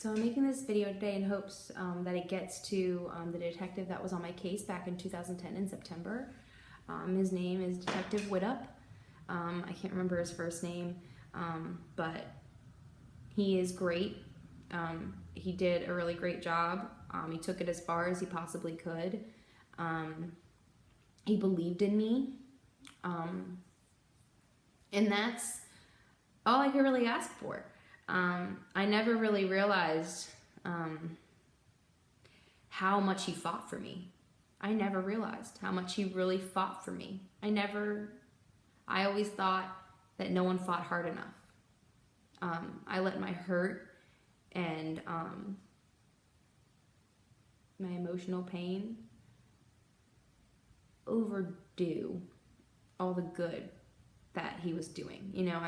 So I'm making this video today in hopes that it gets to the detective that was on my case back in 2010 in September. His name is Detective Widup. I can't remember his first name, but he is great. He did a really great job. He took it as far as he possibly could. He believed in me. And that's all I could really ask for. I never really realized how much he fought for me. I never realized how much he really fought for me. I always thought that no one fought hard enough. I let my hurt and my emotional pain overdo all the good that he was doing. You know,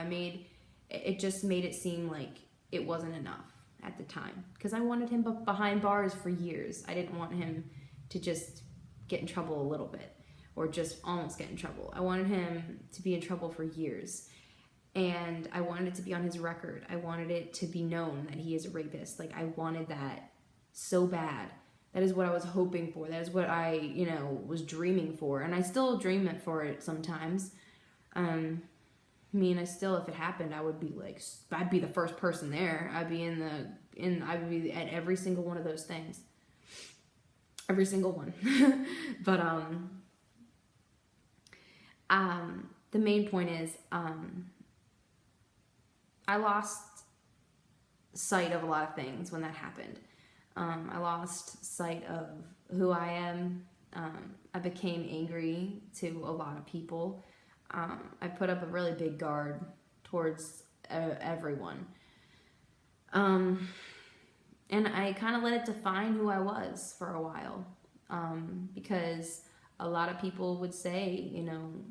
it just made it seem like it wasn't enough at the time, because I wanted him behind bars for years. I didn't want him to just get in trouble a little bit or just almost get in trouble. I wanted him to be in trouble for years, and I wanted it to be on his record. I wanted it to be known that he is a rapist. Like, I wanted that so bad. That is what I was hoping for. That is what I, was dreaming for, and I still dream for it sometimes. I still, if it happened, I would be like, I'd be the first person there. I'd be I would be at every single one of those things. Every single one. But, the main point is, I lost sight of a lot of things when that happened. I lost sight of who I am. I became angry to a lot of people. I put up a really big guard towards everyone. And I kind of let it define who I was for a while. Because a lot of people would say,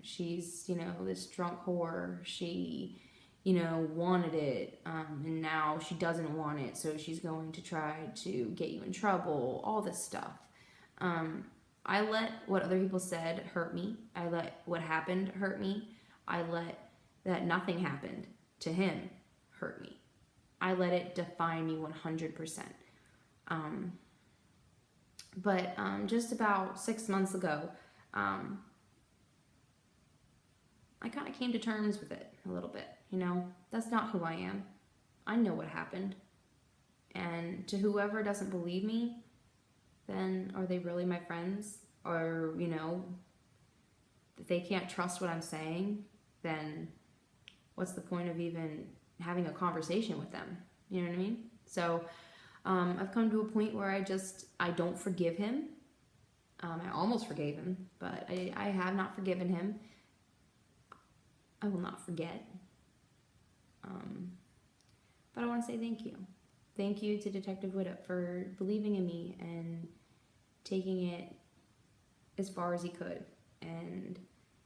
she's, this drunk whore. She, wanted it. And now she doesn't want it. So she's going to try to get you in trouble. All this stuff. I let what other people said hurt me. I let what happened hurt me. I let that nothing happened to him hurt me. I let it define me 100%. But just about 6 months ago, I kind of came to terms with it a little bit. That's not who I am. I know what happened. And to whoever doesn't believe me, then are they really my friends? Or, if they can't trust what I'm saying, then what's the point of even having a conversation with them? You know what I mean? So I've come to a point where I don't forgive him. I almost forgave him, but I have not forgiven him. I will not forget. But I want to say thank you. Thank you to Detective Widup for believing in me and taking it as far as he could and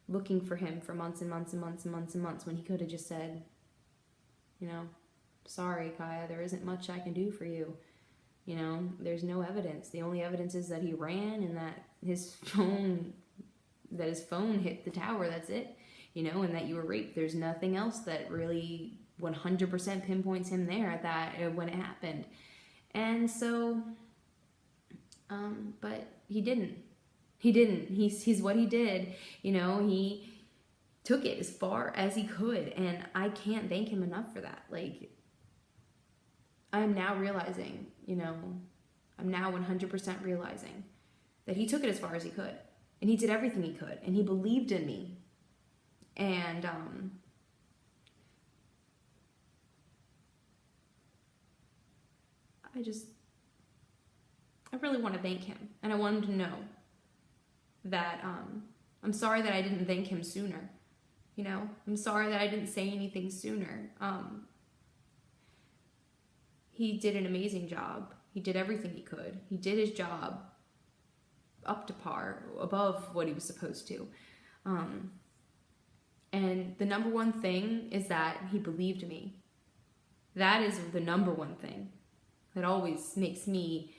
looking for him for months and months and months and months and months when he could have just said, sorry, Kaya, there isn't much I can do for you. There's no evidence. The only evidence is that he ran and that his phone hit the tower. That's it. And that you were raped. There's nothing else that really 100% pinpoints him there at that when it happened. And so, but he didn't. He's what he did. He took it as far as he could, and I can't thank him enough for that. Like, I'm now realizing, I'm now 100% realizing that he took it as far as he could, and he did everything he could, and he believed in me. And, I really want to thank him, and I want him to know that, I'm sorry that I didn't thank him sooner. I'm sorry that I didn't say anything sooner. He did an amazing job. He did everything he could. He did his job up to par, above what he was supposed to. And the number one thing is that he believed me. That is the number one thing that always makes me,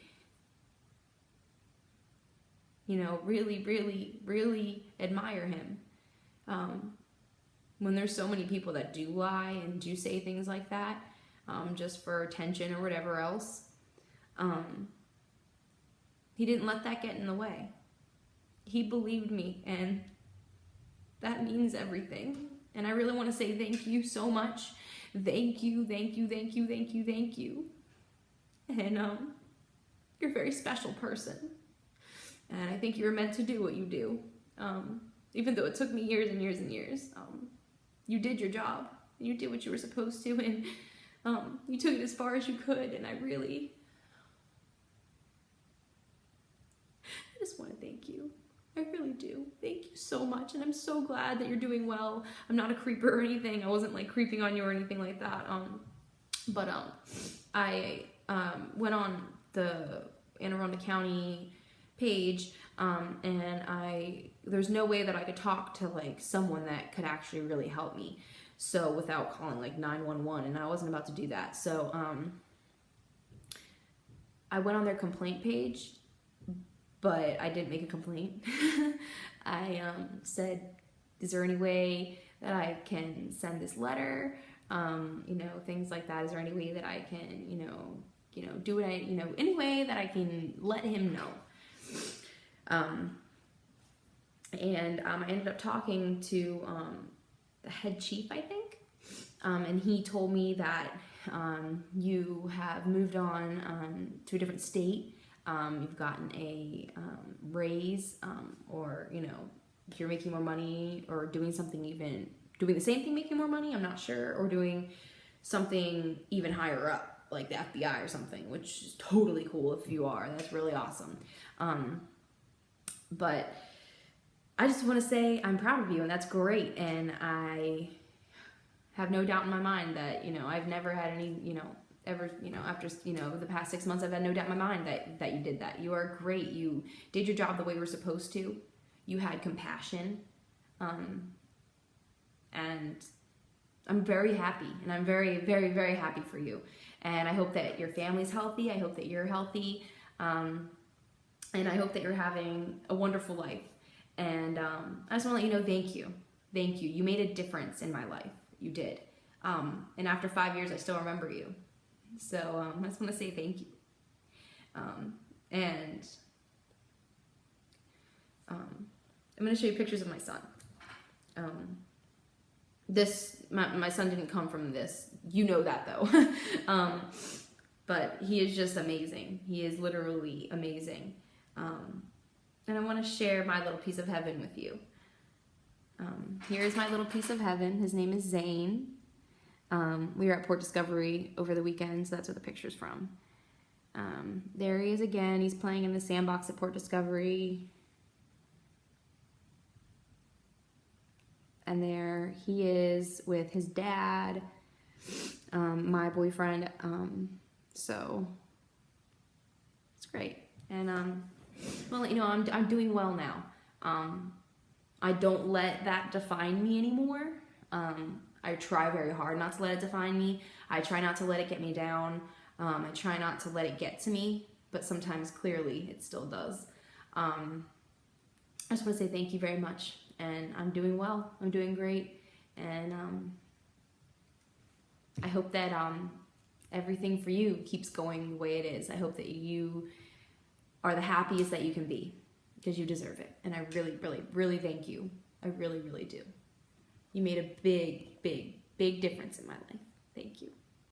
really, really, really admire him. When there's so many people that do lie and do say things like that, just for attention or whatever else, He didn't let that get in the way. He believed me, and that means everything. And I really want to say thank you so much. Thank you, thank you, thank you, thank you, thank you. And you're a very special person. And I think you were meant to do what you do. Even though it took me years and years and years. You did your job. You did what you were supposed to, and you took it as far as you could, and I just want to thank you. I really do. Thank you so much, and I'm so glad that you're doing well. I'm not a creeper or anything. I wasn't like creeping on you or anything like that. But I went on the Anne Arundel County page, and there's no way that I could talk to like someone that could actually really help me. So without calling like 911, and I wasn't about to do that. So I went on their complaint page, but I didn't make a complaint. I said, is there any way that I can send this letter? You know, things like that. Is there any way that I can, you know, do what any way that I can let him know? And I ended up talking to the head chief, I think, and he told me that you have moved on to a different state. You've gotten a raise, or, you know, if you're making more money or doing something, even doing the same thing, making more money, I'm not sure, or doing something even higher up, like the FBI or something, which is totally cool if you are. That's really awesome. But I just want to say I'm proud of you, and that's great. And I have no doubt in my mind that, you know, I've never had any, you know, ever, you know, after, you know, the past 6 months, I've had no doubt in my mind that you did that. You are great. You did your job the way you were supposed to. You had compassion. And I'm very happy, and I'm very, very, very happy for you. And I hope that your family's healthy. I hope that you're healthy. And I hope that you're having a wonderful life. And I just want to let you know, thank you. Thank you. You made a difference in my life. You did. And after 5 years, I still remember you. So I just want to say thank you. And I'm going to show you pictures of my son. My son didn't come from this. You know that, though. But he is just amazing. He is literally amazing. And I want to share my little piece of heaven with you. Here's my little piece of heaven. His name is Zane. We were at Port Discovery over the weekend, so that's where the picture's from. There he is again. He's playing in the sandbox at Port Discovery. And there he is with his dad, my boyfriend. So it's great. And well, you know, I'm doing well now. I don't let that define me anymore. I try very hard not to let it define me. I try not to let it get me down. I try not to let it get to me, but sometimes clearly it still does. I just want to say thank you very much. And I'm doing well. I'm doing great. And I hope that everything for you keeps going the way it is. I hope that you are the happiest that you can be, because you deserve it. And I really, really, really thank you. I really, really do. You made a big, big, big difference in my life. Thank you.